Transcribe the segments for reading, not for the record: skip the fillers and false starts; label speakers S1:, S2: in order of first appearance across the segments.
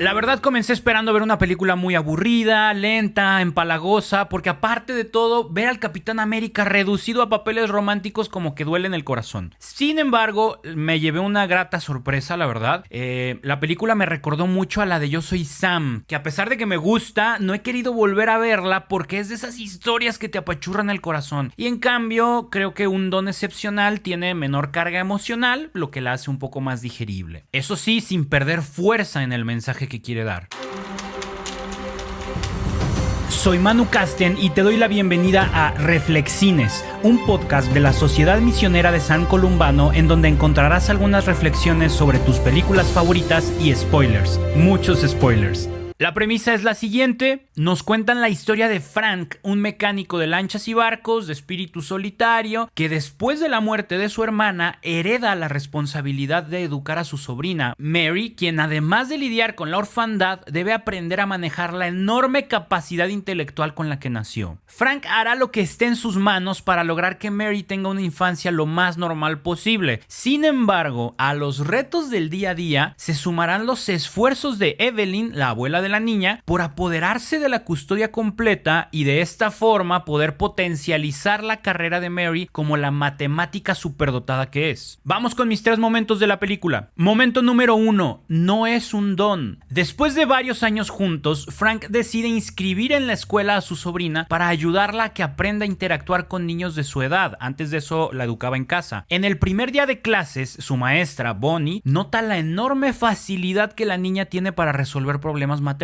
S1: La verdad comencé esperando ver una película muy aburrida, lenta, empalagosa, porque aparte de todo, ver al Capitán América reducido a papeles románticos como que duele en el corazón. Sin embargo, me llevé una grata sorpresa, la verdad. La película me recordó mucho a la de Yo Soy Sam, que a pesar de que me gusta, no he querido volver a verla porque es de esas historias que te apachurran el corazón. Y en cambio, creo que Un Don Excepcional tiene menor carga emocional, lo que la hace un poco más digerible. Eso sí, sin perder fuerza en el mensaje que quiere dar. Soy Manu Casten y te doy la bienvenida a Reflexines, un podcast de la Sociedad Misionera de San Columbano en donde encontrarás algunas reflexiones sobre tus películas favoritas y spoilers, muchos spoilers. La premisa es la siguiente: nos cuentan la historia de Frank, un mecánico de lanchas y barcos de espíritu solitario que después de la muerte de su hermana hereda la responsabilidad de educar a su sobrina, Mary, quien además de lidiar con la orfandad debe aprender a manejar la enorme capacidad intelectual con la que nació. Frank hará lo que esté en sus manos para lograr que Mary tenga una infancia lo más normal posible. Sin embargo, a los retos del día a día se sumarán los esfuerzos de Evelyn, la abuela de la niña, por apoderarse de la custodia completa y de esta forma poder potencializar la carrera de Mary como la matemática superdotada que es. Vamos con mis 3 momentos de la película. Momento número 1: no es un don. Después de varios años juntos, Frank decide inscribir en la escuela a su sobrina para ayudarla a que aprenda a interactuar con niños de su edad. Antes de eso la educaba en casa. En el primer día de clases, su maestra, Bonnie, nota la enorme facilidad que la niña tiene para resolver problemas matemáticos.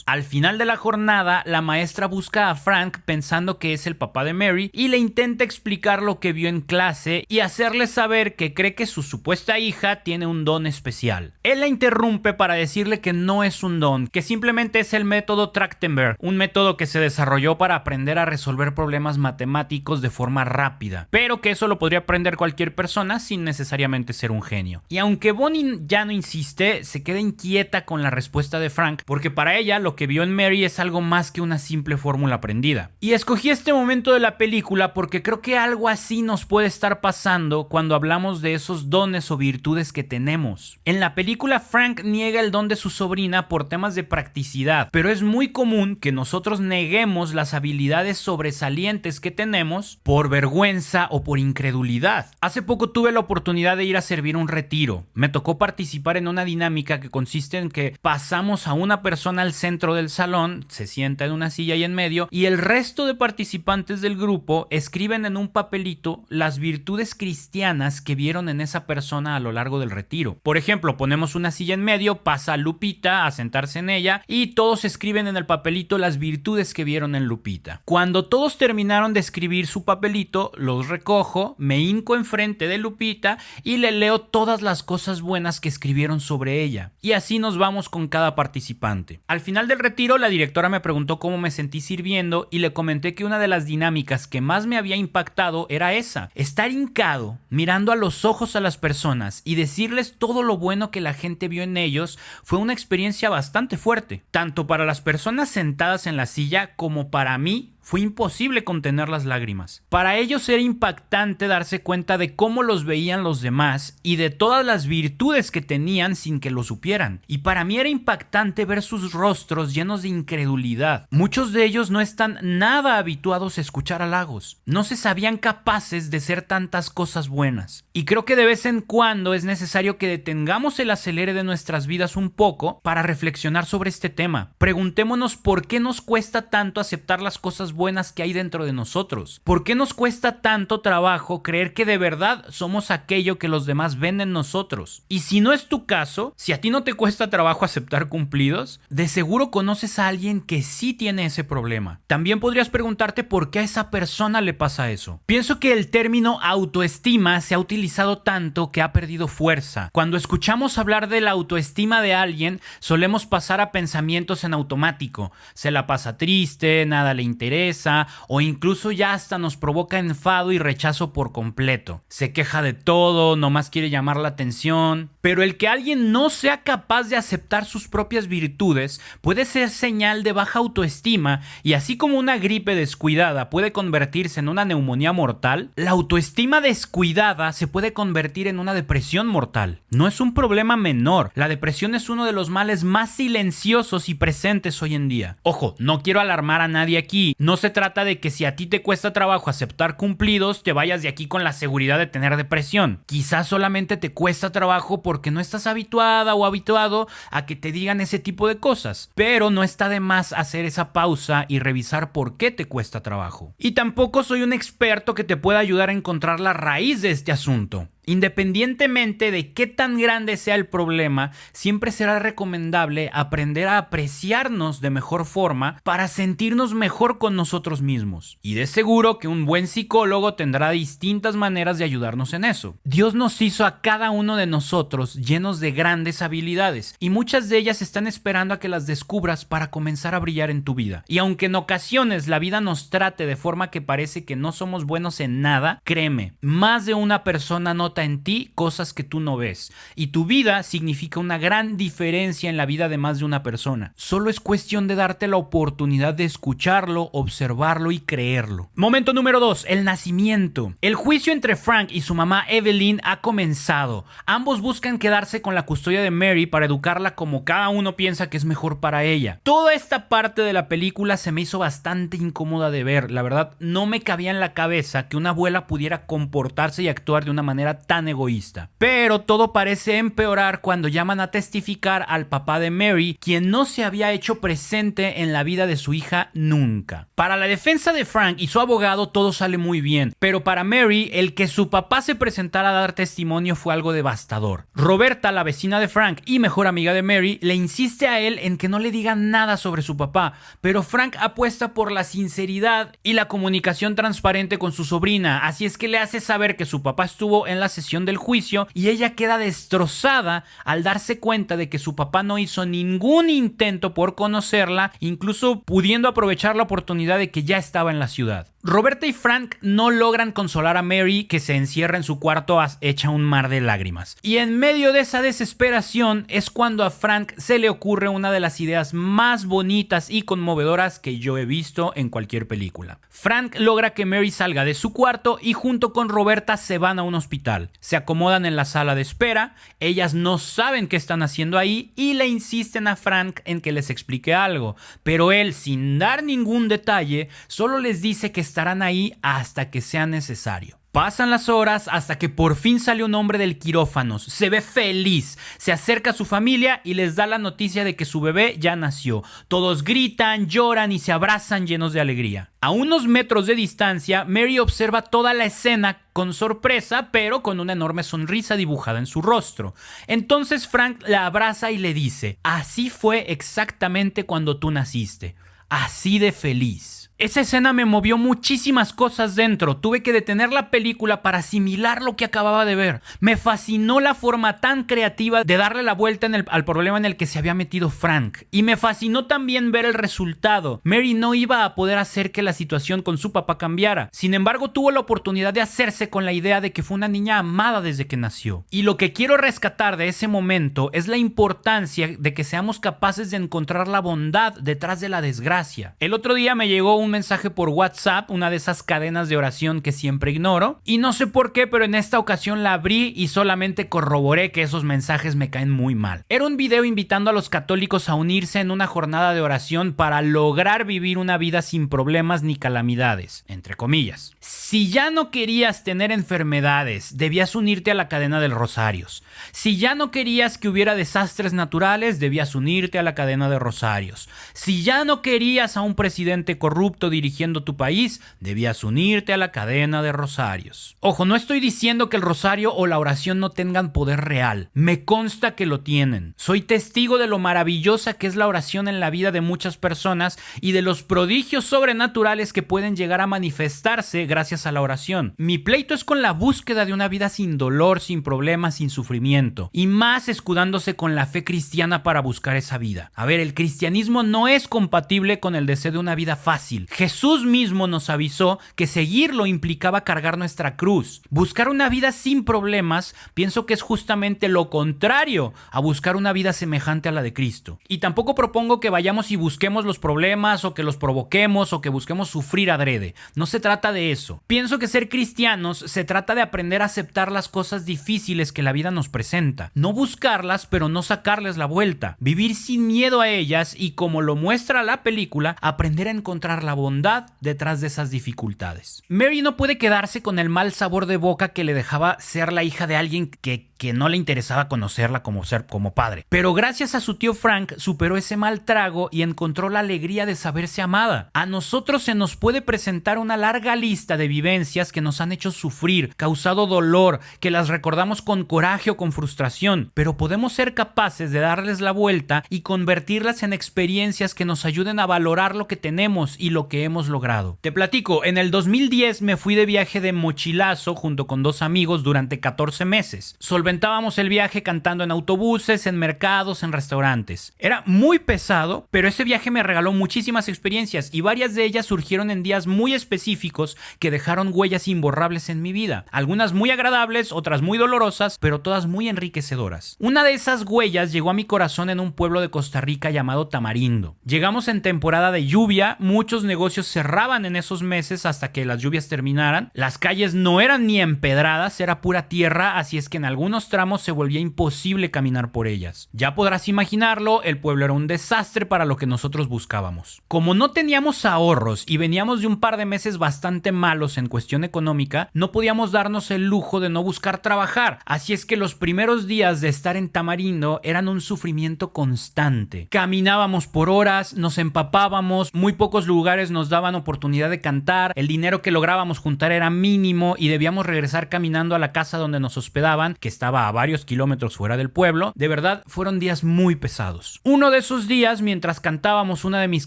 S1: Al final de la jornada, la maestra busca a Frank pensando que es el papá de Mary y le intenta explicar lo que vio en clase y hacerle saber que cree que su supuesta hija tiene un don especial. Él la interrumpe para decirle que no es un don, que simplemente es el método Trachtenberg, un método que se desarrolló para aprender a resolver problemas matemáticos de forma rápida, pero que eso lo podría aprender cualquier persona sin necesariamente ser un genio. Y aunque Bonnie ya no insiste, se queda inquieta con la respuesta de Frank porque para ella lo que vio en Mary es algo más que una simple fórmula aprendida. Y escogí este momento de la película porque creo que algo así nos puede estar pasando cuando hablamos de esos dones o virtudes que tenemos. En la película, Frank niega el don de su sobrina por temas de practicidad, pero es muy común que nosotros neguemos las habilidades sobresalientes que tenemos por vergüenza o por incredulidad. Hace poco tuve la oportunidad de ir a servir un retiro. Me tocó participar en una dinámica que consiste en que pasamos a una persona al centro del salón, se sienta en una silla y en medio, y el resto de participantes del grupo escriben en un papelito las virtudes cristianas que vieron en esa persona a lo largo del retiro. Por ejemplo, ponemos una silla en medio, pasa Lupita a sentarse en ella y todos escriben en el papelito las virtudes que vieron en Lupita. Cuando todos terminaron de escribir su papelito, los recojo, me hinco enfrente de Lupita y le leo todas las cosas buenas que escribieron sobre ella. Y así nos vamos con cada participante. Al final del retiro, la directora me preguntó cómo me sentí sirviendo y le comenté que una de las dinámicas que más me había impactado era esa: estar hincado, mirando a los ojos a las personas y decirles todo lo bueno que la gente vio en ellos. Fue una experiencia bastante fuerte, tanto para las personas sentadas en la silla como para mí. Fue imposible contener las lágrimas. Para ellos era impactante darse cuenta de cómo los veían los demás y de todas las virtudes que tenían sin que lo supieran. Y para mí era impactante ver sus rostros llenos de incredulidad. Muchos de ellos no están nada habituados a escuchar halagos. No se sabían capaces de ser tantas cosas buenas. Y creo que de vez en cuando es necesario que detengamos el acelere de nuestras vidas un poco para reflexionar sobre este tema. Preguntémonos por qué nos cuesta tanto aceptar las cosas buenas que hay dentro de nosotros. ¿Por qué nos cuesta tanto trabajo creer que de verdad somos aquello que los demás ven en nosotros? Y si no es tu caso, si a ti no te cuesta trabajo aceptar cumplidos, de seguro conoces a alguien que sí tiene ese problema. También podrías preguntarte por qué a esa persona le pasa eso. Pienso que el término autoestima se ha utilizado tanto que ha perdido fuerza. Cuando escuchamos hablar de la autoestima de alguien, solemos pasar a pensamientos en automático. Se la pasa triste, nada le interesa, cabeza o incluso ya hasta nos provoca enfado y rechazo por completo. Se queja de todo, nomás quiere llamar la atención. Pero el que alguien no sea capaz de aceptar sus propias virtudes puede ser señal de baja autoestima, y así como una gripe descuidada puede convertirse en una neumonía mortal, la autoestima descuidada se puede convertir en una depresión mortal. No es un problema menor. La depresión es uno de los males más silenciosos y presentes hoy en día. Ojo, no quiero alarmar a nadie aquí. No se trata de que si a ti te cuesta trabajo aceptar cumplidos, te vayas de aquí con la seguridad de tener depresión. Quizás solamente te cuesta trabajo porque no estás habituada o habituado a que te digan ese tipo de cosas. Pero no está de más hacer esa pausa y revisar por qué te cuesta trabajo. Y tampoco soy un experto que te pueda ayudar a encontrar la raíz de este asunto. Independientemente de qué tan grande sea el problema, siempre será recomendable aprender a apreciarnos de mejor forma para sentirnos mejor con nosotros mismos. Y de seguro que un buen psicólogo tendrá distintas maneras de ayudarnos en eso. Dios nos hizo a cada uno de nosotros llenos de grandes habilidades, y muchas de ellas están esperando a que las descubras para comenzar a brillar en tu vida. Y aunque en ocasiones la vida nos trate de forma que parece que no somos buenos en nada, créeme, más de una persona nota en ti cosas que tú no ves, y tu vida significa una gran diferencia en la vida de más de una persona. Solo es cuestión de darte la oportunidad de escucharlo, observarlo y creerlo. Momento número 2, el nacimiento. El juicio entre Frank y su mamá Evelyn ha comenzado. Ambos buscan quedarse con la custodia de Mary para educarla como cada uno piensa que es mejor para ella. Toda esta parte de la película se me hizo bastante incómoda de ver. La verdad, no me cabía en la cabeza que una abuela pudiera comportarse y actuar de una manera tan egoísta. Pero todo parece empeorar cuando llaman a testificar al papá de Mary, quien no se había hecho presente en la vida de su hija nunca. Para la defensa de Frank y su abogado todo sale muy bien, pero para Mary el que su papá se presentara a dar testimonio fue algo devastador. Roberta, la vecina de Frank y mejor amiga de Mary, le insiste a él en que no le diga nada sobre su papá, pero Frank apuesta por la sinceridad y la comunicación transparente con su sobrina, así es que le hace saber que su papá estuvo en la sesión del juicio y ella queda destrozada al darse cuenta de que su papá no hizo ningún intento por conocerla, incluso pudiendo aprovechar la oportunidad de que ya estaba en la ciudad. Roberta y Frank no logran consolar a Mary, que se encierra en su cuarto hecha un mar de lágrimas. Y en medio de esa desesperación es cuando a Frank se le ocurre una de las ideas más bonitas y conmovedoras que yo he visto en cualquier película. Frank logra que Mary salga de su cuarto y junto con Roberta se van a un hospital. Se acomodan en la sala de espera, ellas no saben qué están haciendo ahí y le insisten a Frank en que les explique algo, pero él, sin dar ningún detalle, solo les dice que estarán ahí hasta que sea necesario. Pasan las horas hasta que por fin sale un hombre del quirófano. Se ve feliz, se acerca a su familia y les da la noticia de que su bebé ya nació. Todos gritan, lloran y se abrazan llenos de alegría. A unos metros de distancia, Mary observa toda la escena con sorpresa, pero con una enorme sonrisa dibujada en su rostro. Entonces Frank la abraza y le dice: así fue exactamente cuando tú naciste, así de feliz. Esa escena me movió muchísimas cosas dentro. Tuve que detener la película para asimilar lo que acababa de ver. Me fascinó la forma tan creativa de darle la vuelta al problema en el que se había metido Frank. Y me fascinó también ver el resultado. Mary no iba a poder hacer que la situación con su papá cambiara. Sin embargo, tuvo la oportunidad de hacerse con la idea de que fue una niña amada desde que nació. Y lo que quiero rescatar de ese momento es la importancia de que seamos capaces de encontrar la bondad detrás de la desgracia. El otro día me llegó un mensaje por WhatsApp, una de esas cadenas de oración que siempre ignoro, y no sé por qué, pero en esta ocasión la abrí y solamente corroboré que esos mensajes me caen muy mal. Era un video invitando a los católicos a unirse en una jornada de oración para lograr vivir una vida sin problemas ni calamidades, entre comillas. Si ya no querías tener enfermedades, debías unirte a la cadena de rosarios. Si ya no querías que hubiera desastres naturales, debías unirte a la cadena de rosarios. Si ya no querías a un presidente corrupto dirigiendo tu país, debías unirte a la cadena de rosarios. Ojo, no estoy diciendo que el rosario o la oración no tengan poder real. Me consta que lo tienen. Soy testigo de lo maravillosa que es la oración en la vida de muchas personas y de los prodigios sobrenaturales que pueden llegar a manifestarse gracias a la oración. Mi pleito es con la búsqueda de una vida sin dolor, sin problemas, sin sufrimiento, y más escudándose con la fe cristiana para buscar esa vida. A ver, el cristianismo no es compatible con el deseo de una vida fácil. difícil. Jesús mismo nos avisó que seguirlo implicaba cargar nuestra cruz. Buscar una vida sin problemas, pienso que es justamente lo contrario a buscar una vida semejante a la de Cristo. Y tampoco propongo que vayamos y busquemos los problemas o que los provoquemos o que busquemos sufrir adrede. No se trata de eso. Pienso que ser cristianos se trata de aprender a aceptar las cosas difíciles que la vida nos presenta. No buscarlas, pero no sacarles la vuelta. Vivir sin miedo a ellas y, como lo muestra la película, aprender a encontrar la bondad detrás de esas dificultades. Mary no puede quedarse con el mal sabor de boca que le dejaba ser la hija de alguien que no le interesaba conocerla como padre. Pero gracias a su tío Frank superó ese mal trago y encontró la alegría de saberse amada. A nosotros se nos puede presentar una larga lista de vivencias que nos han hecho sufrir, causado dolor, que las recordamos con coraje o con frustración, pero podemos ser capaces de darles la vuelta y convertirlas en experiencias que nos ayuden a valorar lo que tenemos y lo que hemos logrado. Te platico, en el 2010 me fui de viaje de mochilazo junto con 2 amigos durante 14 meses. Solventábamos el viaje cantando en autobuses, en mercados, en restaurantes. Era muy pesado, pero ese viaje me regaló muchísimas experiencias y varias de ellas surgieron en días muy específicos que dejaron huellas imborrables en mi vida. Algunas muy agradables, otras muy dolorosas, pero todas muy enriquecedoras. Una de esas huellas llegó a mi corazón en un pueblo de Costa Rica llamado Tamarindo. Llegamos en temporada de lluvia, muchos negocios cerraban en esos meses hasta que las lluvias terminaran. Las calles no eran ni empedradas, era pura tierra, así es que en algunos tramos se volvía imposible caminar por ellas. Ya podrás imaginarlo, el pueblo era un desastre para lo que nosotros buscábamos. Como no teníamos ahorros y veníamos de un par de meses bastante malos en cuestión económica, no podíamos darnos el lujo de no buscar trabajar, así es que los primeros días de estar en Tamarindo eran un sufrimiento constante. Caminábamos por horas, nos empapábamos, muy pocos lugares nos daban oportunidad de cantar, el dinero que lográbamos juntar era mínimo y debíamos regresar caminando a la casa donde nos hospedaban, que estaba a varios kilómetros fuera del pueblo. De verdad, fueron días muy pesados. Uno de esos días, mientras cantábamos una de mis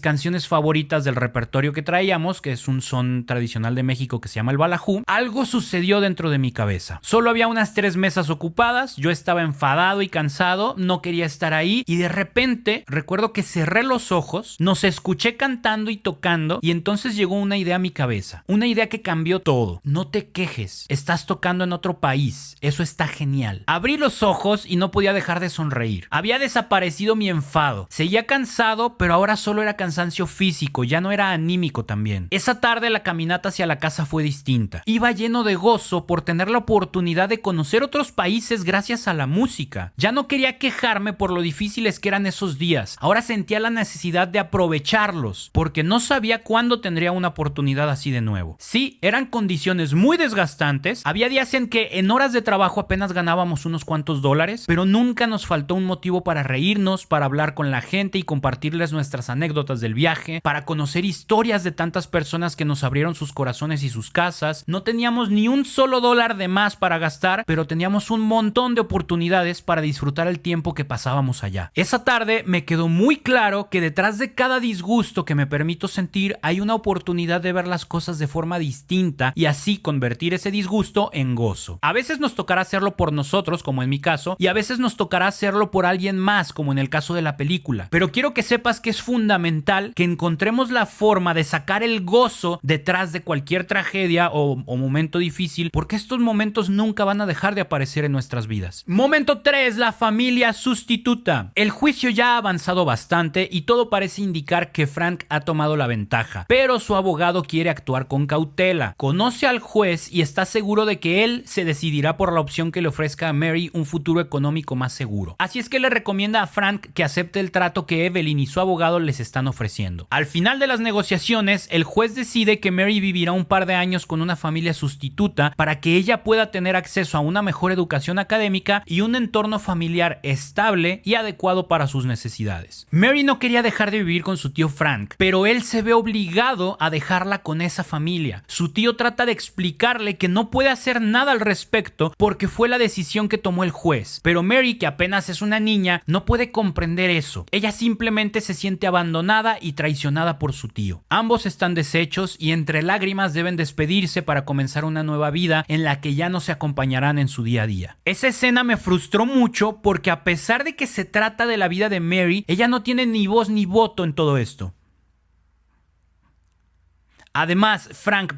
S1: canciones favoritas del repertorio que traíamos, que es un son tradicional de México que se llama el balajú, algo sucedió dentro de mi cabeza. Solo había unas 3 mesas ocupadas, yo estaba enfadado y cansado, no quería estar ahí y de repente recuerdo que cerré los ojos, nos escuché cantando y tocando y entonces llegó una idea a mi cabeza. Una idea que cambió todo. No te quejes, estás tocando en otro país, eso está genial. Abrí los ojos y no podía dejar de sonreír. Había desaparecido mi enfado. Seguía cansado, pero ahora solo era cansancio físico, ya no era anímico también. Esa tarde la caminata hacia la casa fue distinta. Iba lleno de gozo por tener la oportunidad de conocer otros países gracias a la música. Ya no quería quejarme por lo difíciles que eran esos días. Ahora sentía la necesidad de aprovecharlos, porque no sabía cuándo tendría una oportunidad así de nuevo. Sí, eran condiciones muy desgastantes. Había días en que en horas de trabajo apenas ganábamos unos cuantos dólares, pero nunca nos faltó un motivo para reírnos, para hablar con la gente y compartirles nuestras anécdotas del viaje, para conocer historias de tantas personas que nos abrieron sus corazones y sus casas. No teníamos ni un solo dólar de más para gastar, pero teníamos un montón de oportunidades para disfrutar el tiempo que pasábamos allá. Esa tarde me quedó muy claro que detrás de cada disgusto que me permito sentir hay una oportunidad de ver las cosas de forma distinta y así convertir ese disgusto en gozo. A veces nos tocará hacerlo por nosotros, como en mi caso, y a veces nos tocará hacerlo por alguien más, como en el caso de la película. Pero quiero que sepas que es fundamental que encontremos la forma de sacar el gozo detrás de cualquier tragedia o momento difícil, porque estos momentos nunca van a dejar de aparecer en nuestras vidas. Momento 3, la familia sustituta. El juicio ya ha avanzado bastante y todo parece indicar que Frank ha tomado la ventaja, pero su abogado quiere actuar con cautela. Conoce al juez y está seguro de que él se decidirá por la opción que le ofrezca a Mary un futuro económico más seguro. Así es que le recomienda a Frank que acepte el trato que Evelyn y su abogado les están ofreciendo. Al final de las negociaciones, el juez decide que Mary vivirá un par de años con una familia sustituta para que ella pueda tener acceso a una mejor educación académica y un entorno familiar estable y adecuado para sus necesidades. Mary no quería dejar de vivir con su tío Frank, pero él se ve obligado a dejarla con esa familia. Su tío trata de explicarle que no puede hacer nada al respecto porque fue la decisión que tomó el juez, pero Mary, que apenas es una niña, no puede comprender eso. Ella simplemente se siente abandonada y traicionada por su tío. Ambos están deshechos y entre lágrimas deben despedirse para comenzar una nueva vida en la que ya no se acompañarán en su día a día. Esa escena me frustró mucho porque a pesar de que se trata de la vida de Mary, ella no tiene ni voz ni voto en todo esto. Además, Frank,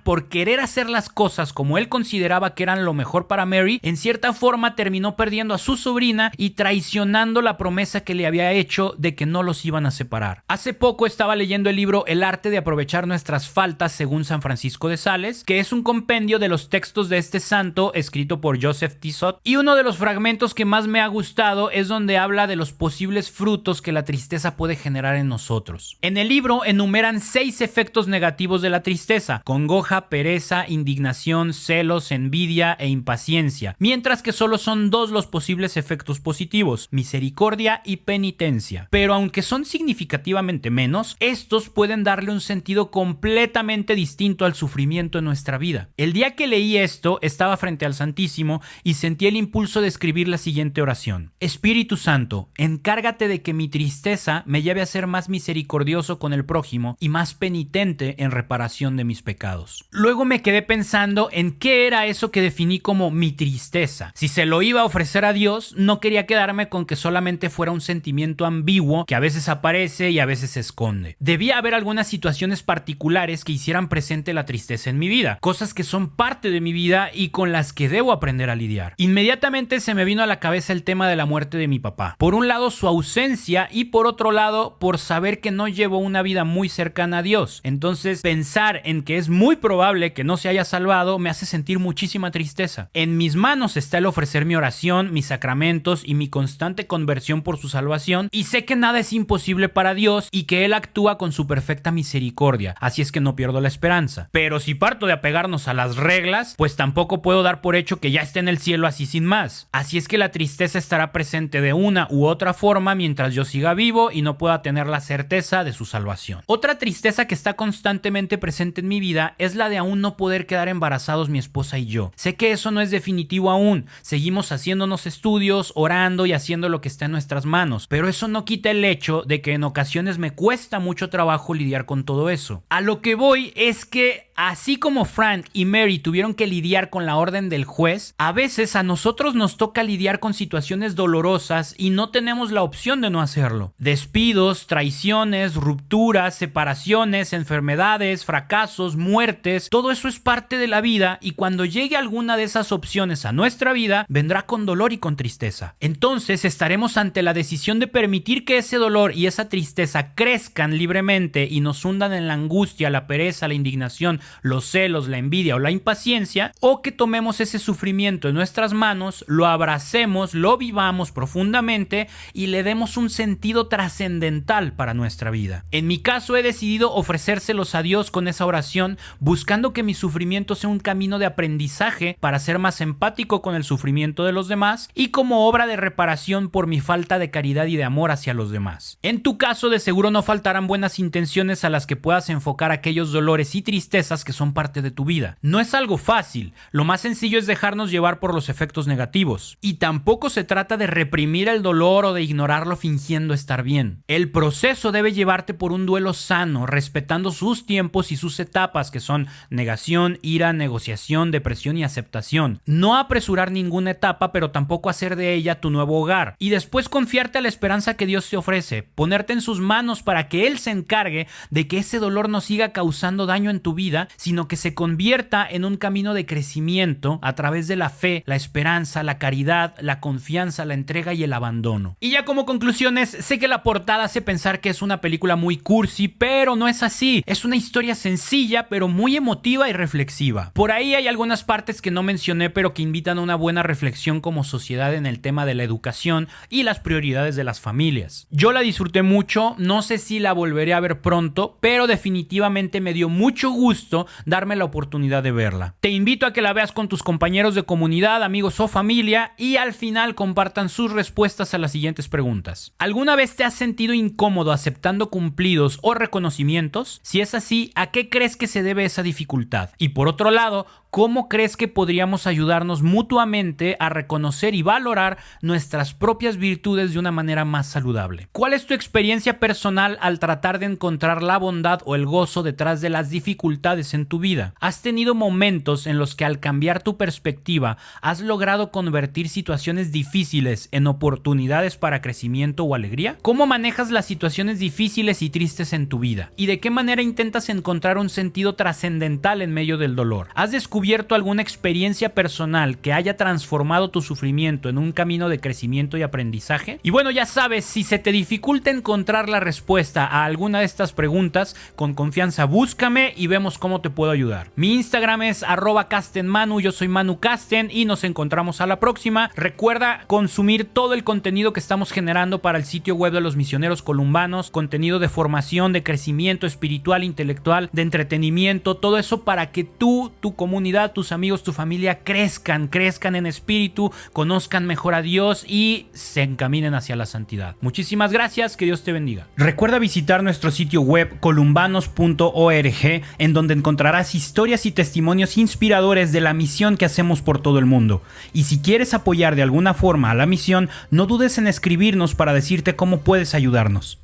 S1: por querer hacer las cosas como él consideraba que eran lo mejor para Mary, en cierta forma terminó perdiendo a su sobrina y traicionando la promesa que le había hecho de que no los iban a separar. Hace poco estaba leyendo el libro El arte de aprovechar nuestras faltas según San Francisco de Sales, que es un compendio de los textos de este santo escrito por Joseph Tissot, y uno de los fragmentos que más me ha gustado es donde habla de los posibles frutos que la tristeza puede generar en nosotros. En el libro enumeran 6 efectos negativos de la tristeza: congoja, pereza, indignación, celos, envidia e impaciencia, mientras que solo son 2 los posibles efectos positivos: misericordia y penitencia. Pero aunque son significativamente menos, estos pueden darle un sentido completamente distinto al sufrimiento en nuestra vida. El día que leí esto, estaba frente al Santísimo y sentí el impulso de escribir la siguiente oración: Espíritu Santo, encárgate de que mi tristeza me lleve a ser más misericordioso con el prójimo y más penitente en reparación de mis pecados. Luego me quedé pensando en qué era eso que definí como mi tristeza. Si se lo iba a ofrecer a Dios, no quería quedarme con que solamente fuera un sentimiento ambiguo que a veces aparece y a veces se esconde. Debía haber algunas situaciones particulares que hicieran presente la tristeza en mi vida, cosas que son parte de mi vida y con las que debo aprender a lidiar. Inmediatamente se me vino a la cabeza el tema de la muerte de mi papá. Por un lado, su ausencia, y por otro lado, por saber que no llevo una vida muy cercana a Dios. Entonces, pensar en que es muy probable que no se haya salvado me hace sentir muchísima tristeza. En mis manos está el ofrecer mi oración, mis sacramentos y mi constante conversión por su salvación, y sé que nada es imposible para Dios y que Él actúa con su perfecta misericordia, así es que no pierdo la esperanza. Pero si parto de apegarnos a las reglas, pues tampoco puedo dar por hecho que ya esté en el cielo así sin más. Así es que la tristeza estará presente de una u otra forma mientras yo siga vivo y no pueda tener la certeza de su salvación. Otra tristeza que está constantemente presente en mi vida es la de aún no poder quedar embarazados mi esposa y yo. Sé que eso no es definitivo aún, seguimos haciéndonos estudios, orando y haciendo lo que está en nuestras manos, pero eso no quita el hecho de que en ocasiones me cuesta mucho trabajo lidiar con todo eso. A lo que voy es que así como Frank y Mary tuvieron que lidiar con la orden del juez, a veces a nosotros nos toca lidiar con situaciones dolorosas y no tenemos la opción de no hacerlo. Despidos, traiciones, rupturas, separaciones, enfermedades, fracasos, muertes, todo eso es parte de la vida, y cuando llegue alguna de esas opciones a nuestra vida, vendrá con dolor y con tristeza. Entonces estaremos ante la decisión de permitir que ese dolor y esa tristeza crezcan libremente y nos hundan en la angustia, la pereza, la indignación, los celos, la envidia o la impaciencia, o que tomemos ese sufrimiento en nuestras manos, lo abracemos, lo vivamos profundamente y le demos un sentido trascendental para nuestra vida. En mi caso he decidido ofrecérselos a Dios con esa oración, buscando que mi sufrimiento sea un camino de aprendizaje para ser más empático con el sufrimiento de los demás y como obra de reparación por mi falta de caridad y de amor hacia los demás. En tu caso, de seguro no faltarán buenas intenciones a las que puedas enfocar aquellos dolores y tristezas que son parte de tu vida. No es algo fácil, lo más sencillo es dejarnos llevar por los efectos negativos. Y tampoco se trata de reprimir el dolor o de ignorarlo fingiendo estar bien. El proceso debe llevarte por un duelo sano, respetando sus tiempos y sus etapas, que son negación, ira, negociación, depresión y aceptación. No apresurar ninguna etapa, pero tampoco hacer de ella tu nuevo hogar. Y después confiarte a la esperanza que Dios te ofrece, ponerte en sus manos para que Él se encargue de que ese dolor no siga causando daño en tu vida, sino que se convierta en un camino de crecimiento a través de la fe, la esperanza, la caridad, la confianza, la entrega y el abandono. Y ya como conclusiones, sé que la portada hace pensar que es una película muy cursi, pero no es así. Es una historia sencilla, pero muy emotiva y reflexiva. Por ahí hay algunas partes que no mencioné, pero que invitan a una buena reflexión como sociedad en el tema de la educación y las prioridades de las familias. Yo la disfruté mucho, no sé si la volveré a ver pronto, pero definitivamente me dio mucho gusto darme la oportunidad de verla. Te invito a que la veas con tus compañeros de comunidad, amigos o familia, y al final compartan sus respuestas a las siguientes preguntas. ¿Alguna vez te has sentido incómodo aceptando cumplidos o reconocimientos? Si es así, ¿a qué crees que se debe esa dificultad? Y por otro lado, ¿cómo crees que podríamos ayudarnos mutuamente a reconocer y valorar nuestras propias virtudes de una manera más saludable? ¿Cuál es tu experiencia personal al tratar de encontrar la bondad o el gozo detrás de las dificultades dificultades en tu vida. ¿Has tenido momentos en los que al cambiar tu perspectiva has logrado convertir situaciones difíciles en oportunidades para crecimiento o alegría? ¿Cómo manejas las situaciones difíciles y tristes en tu vida? ¿Y de qué manera intentas encontrar un sentido trascendental en medio del dolor? ¿Has descubierto alguna experiencia personal que haya transformado tu sufrimiento en un camino de crecimiento y aprendizaje? Y bueno, ya sabes, si se te dificulta encontrar la respuesta a alguna de estas preguntas, con confianza búscame y vemos cómo te puedo ayudar. Mi Instagram es @castenmanu, yo soy Manu Casten y nos encontramos a la próxima. Recuerda consumir todo el contenido que estamos generando para el sitio web de los misioneros columbanos, contenido de formación, de crecimiento espiritual, intelectual, de entretenimiento, todo eso para que tú, tu comunidad, tus amigos, tu familia crezcan en espíritu, conozcan mejor a Dios y se encaminen hacia la santidad. Muchísimas gracias, que Dios te bendiga. Recuerda visitar nuestro sitio web columbanos.org, en donde encontrarás historias y testimonios inspiradores de la misión que hacemos por todo el mundo. Y si quieres apoyar de alguna forma a la misión, no dudes en escribirnos para decirte cómo puedes ayudarnos.